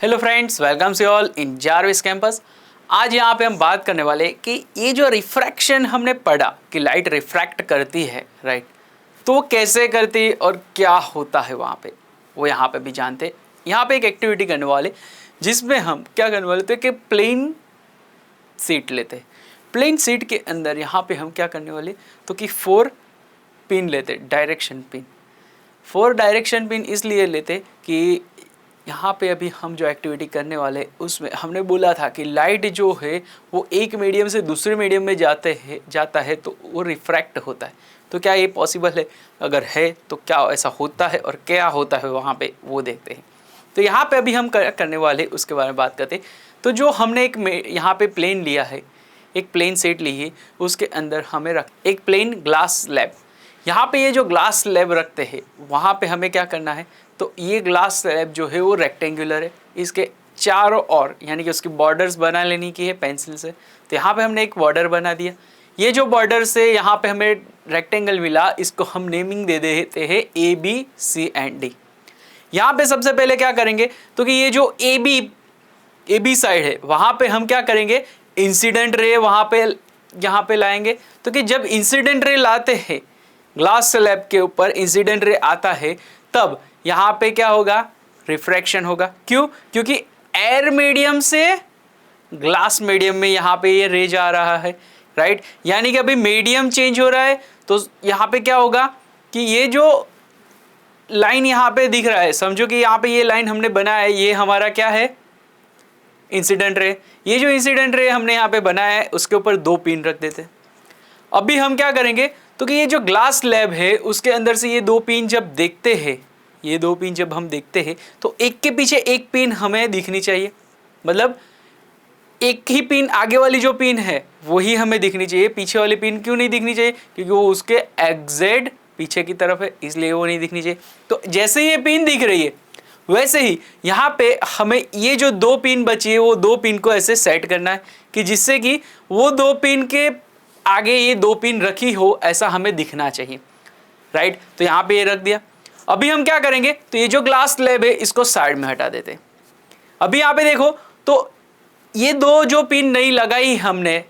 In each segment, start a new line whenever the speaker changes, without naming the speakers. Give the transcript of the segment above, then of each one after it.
Hello friends, welcome से all in Jarvis campus. आज यहाँ पे हम बात करने वाले कि ये जो रिफ्रैक्शन हमने पढ़ा कि लाइट रिफ्रैक्ट करती है, राइट, तो वो कैसे करती है और क्या होता है वहाँ पे, वो यहाँ पे भी जानते। यहाँ पे एक एक्टिविटी करने वाले जिसमें हम क्या करने वाले थे कि प्लेन सीट लेते। प्लेन सीट के अंदर यहाँ पे हम क्या करने वाले तो कि 4 पिन लेते, डायरेक्शन पिन। 4 डायरेक्शन पिन इसलिए लेते कि यहाँ पे अभी हम जो एक्टिविटी करने वाले उसमें हमने बोला था कि लाइट जो है वो एक मीडियम से दूसरे मीडियम में जाता है तो वो रिफ्रैक्ट होता है। तो क्या ये पॉसिबल है? अगर है तो क्या ऐसा होता है और क्या होता है वहाँ पे वो देखते हैं। तो यहाँ पे अभी हम करने वाले उसके बारे में बात करते हैं। तो जो हमने यहाँ पे प्लेन लिया है, एक प्लेन सेट ली है, उसके अंदर हमें एक प्लेन ग्लास स्लैब। यहाँ पे ये जो ग्लास स्लैब रखते हैं वहाँ पे हमें क्या करना है तो ये ग्लास स्लैब जो है वो रेक्टेंगुलर है, इसके चारों ओर यानी कि उसकी बॉर्डर्स बना लेनी की है पेंसिल से। तो यहाँ पे हमने एक बॉर्डर बना दिया। ये जो बॉर्डर से यहाँ पे हमें रेक्टेंगल मिला, इसको हम नेमिंग दे देते हैं A B C and D. यहाँ पे सबसे पहले क्या करेंगे तो कि ये जो ए बी साइड है वहाँ पे हम क्या करेंगे, इंसिडेंट रे वहाँ पे यहाँ पे लाएंगे। तो कि जब इंसिडेंट रे लाते हैं ग्लास स्लैब के ऊपर, इंसिडेंट रे आता है तब यहाँ पे क्या होगा, रिफ्रैक्शन होगा। क्यों? क्योंकि एयर मीडियम से ग्लास मीडियम में यहाँ पे ये रे जा रहा है, राइट। यानी कि अभी मीडियम चेंज हो रहा है तो यहाँ पे क्या होगा कि ये जो लाइन यहाँ पे दिख रहा है, समझो कि यहाँ पे ये लाइन हमने बनाया है, ये हमारा क्या है, इंसिडेंट रे। ये जो इंसिडेंट रे हमने यहाँ पे बनाया है उसके ऊपर 2 पिन रख देते। अभी हम क्या करेंगे तो कि ये जो ग्लास स्लैब है उसके अंदर से ये 2 पिन जब देखते हैं, ये 2 पिन जब हम देखते हैं तो एक के पीछे एक पिन हमें दिखनी चाहिए। मतलब एक ही पिन, आगे वाली जो पिन है वही हमें दिखनी चाहिए, पीछे वाली पिन क्यों नहीं दिखनी चाहिए? क्योंकि वो उसके एग्जैक्ट पीछे की तरफ है, इसलिए वो नहीं दिखनी चाहिए। तो जैसे ये पिन दिख रही है वैसे ही यहाँ पे हमें ये जो 2 पिन बची है वो 2 पिन को ऐसे सेट करना है कि जिससे कि वो 2 पिन के आगे ये 2 पिन रखी हो, ऐसा हमें दिखना चाहिए, राइट। तो यहाँ पे ये रख दिया। अभी हम क्या करेंगे तो ये जो ग्लास स्लैब है इसको साइड में हटा देते हैं। अभी यहाँ पे देखो तो ये 2 जो पिन नई लगाई हमने,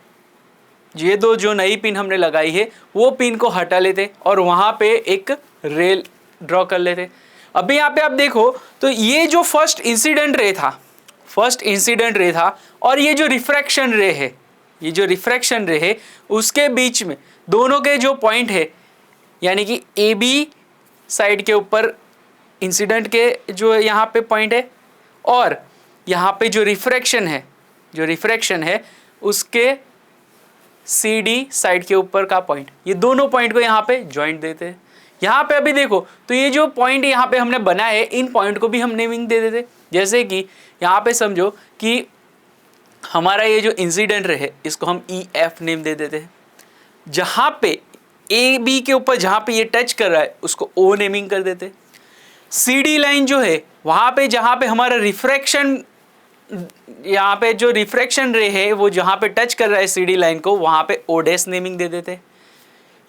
ये 2 जो नई पिन हमने लगाई है वो पिन को हटा लेते और वहाँ पे एक रेल ड्रॉ कर लेते। अभी यहाँ पे आप देखो तो ये जो फर्स्ट इंसिडेंट रे था और ये जो रिफ्रैक्शन रे है, ये जो रिफ्रैक्शन रे है उसके बीच में दोनों के जो पॉइंट है यानी कि ए बी साइड के ऊपर इंसिडेंट के जो यहाँ पे पॉइंट है और यहाँ पे जो रिफ्रैक्शन है उसके सी डी साइड के ऊपर का पॉइंट, ये दोनों पॉइंट को यहाँ पे जॉइंट देते हैं। यहाँ पे अभी देखो तो ये जो पॉइंट यहाँ पे हमने बनाए है इन पॉइंट को भी हम नेमिंग दे देते। जैसे कि यहाँ पे समझो कि हमारा ये जो इंसिडेंट रे है इसको हम ई एफ नेम दे देते हैं। जहाँ पे ए बी के ऊपर जहाँ पे ये टच कर रहा है उसको ओ नेमिंग कर देते। सी डी लाइन जो है वहाँ पे जहाँ पे हमारा रिफ्रैक्शन, यहाँ पे जो रिफ्रैक्शन रे है वो जहाँ पे टच कर रहा है सी डी लाइन को वहाँ पे ओ डैश नेमिंग दे देते।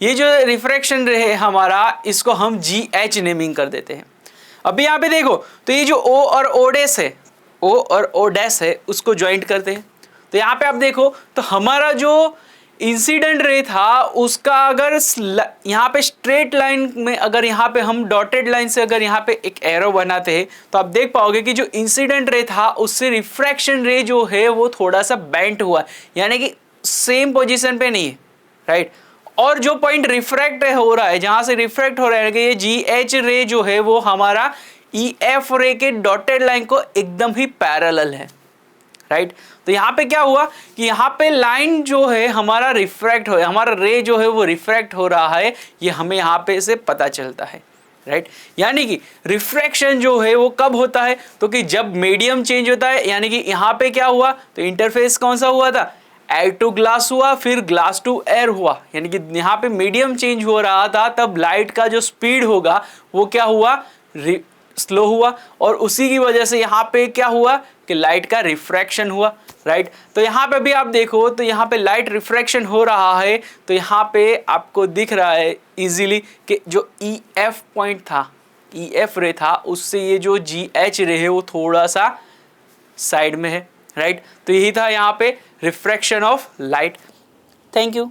ये जो रिफ्रैक्शन रे है हमारा इसको हम जी एच नेमिंग कर देते हैं। अभी यहाँ पे देखो तो ये जो ओ और ओ डैश है, ओ और ओ डैश है उसको ज्वाइंट करते हैं। तो यहाँ पे आप देखो तो हमारा जो इंसिडेंट रे था उसका अगर यहाँ पे स्ट्रेट लाइन में अगर यहाँ पे हम डॉटेड लाइन से अगर यहाँ पे एक एरो बनाते हैं तो आप देख पाओगे कि जो इंसिडेंट रे था उससे रिफ्रैक्शन रे जो है वो थोड़ा सा बेंट हुआ, यानी कि सेम पोजीशन पे नहीं है, राइट। और जो पॉइंट रिफ्रैक्ट हो रहा है, जहाँ से रिफ्रैक्ट हो रहा है कि ये जी एच रे जो है वो हमारा ई एफ रे के डॉटेड लाइन को एकदम ही पैरेलल है, राइट। तो यहाँ पे क्या हुआ कि यहाँ पे लाइन जो है हमारा हमारा रे जो है वो रिफ्रैक्ट हो रहा है, ये हमें यहाँ पे से पता चलता है, राइट। यानी कि रिफ्रैक्शन जो है वो कब होता है तो कि जब मीडियम चेंज होता है, यानी कि यहाँ पे क्या हुआ तो इंटरफेस कौन सा हुआ था, एयर टू ग्लास हुआ, फिर ग्लास टू एयर हुआ, यानी कि यहाँ पे मीडियम चेंज हो रहा था तब लाइट का जो स्पीड होगा वो क्या हुआ, स्लो हुआ और उसी की वजह से यहाँ पे क्या हुआ कि लाइट का रिफ्रैक्शन हुआ, राइट। तो यहाँ पे भी आप देखो तो यहाँ पे लाइट रिफ्रैक्शन हो रहा है तो यहाँ पे आपको दिख रहा है इजीली कि जो ई एफ पॉइंट था, ई एफ रे था उससे ये जो जी एच रे है वो थोड़ा सा साइड में है, राइट। तो यही था यहाँ पे refraction of light. Thank you.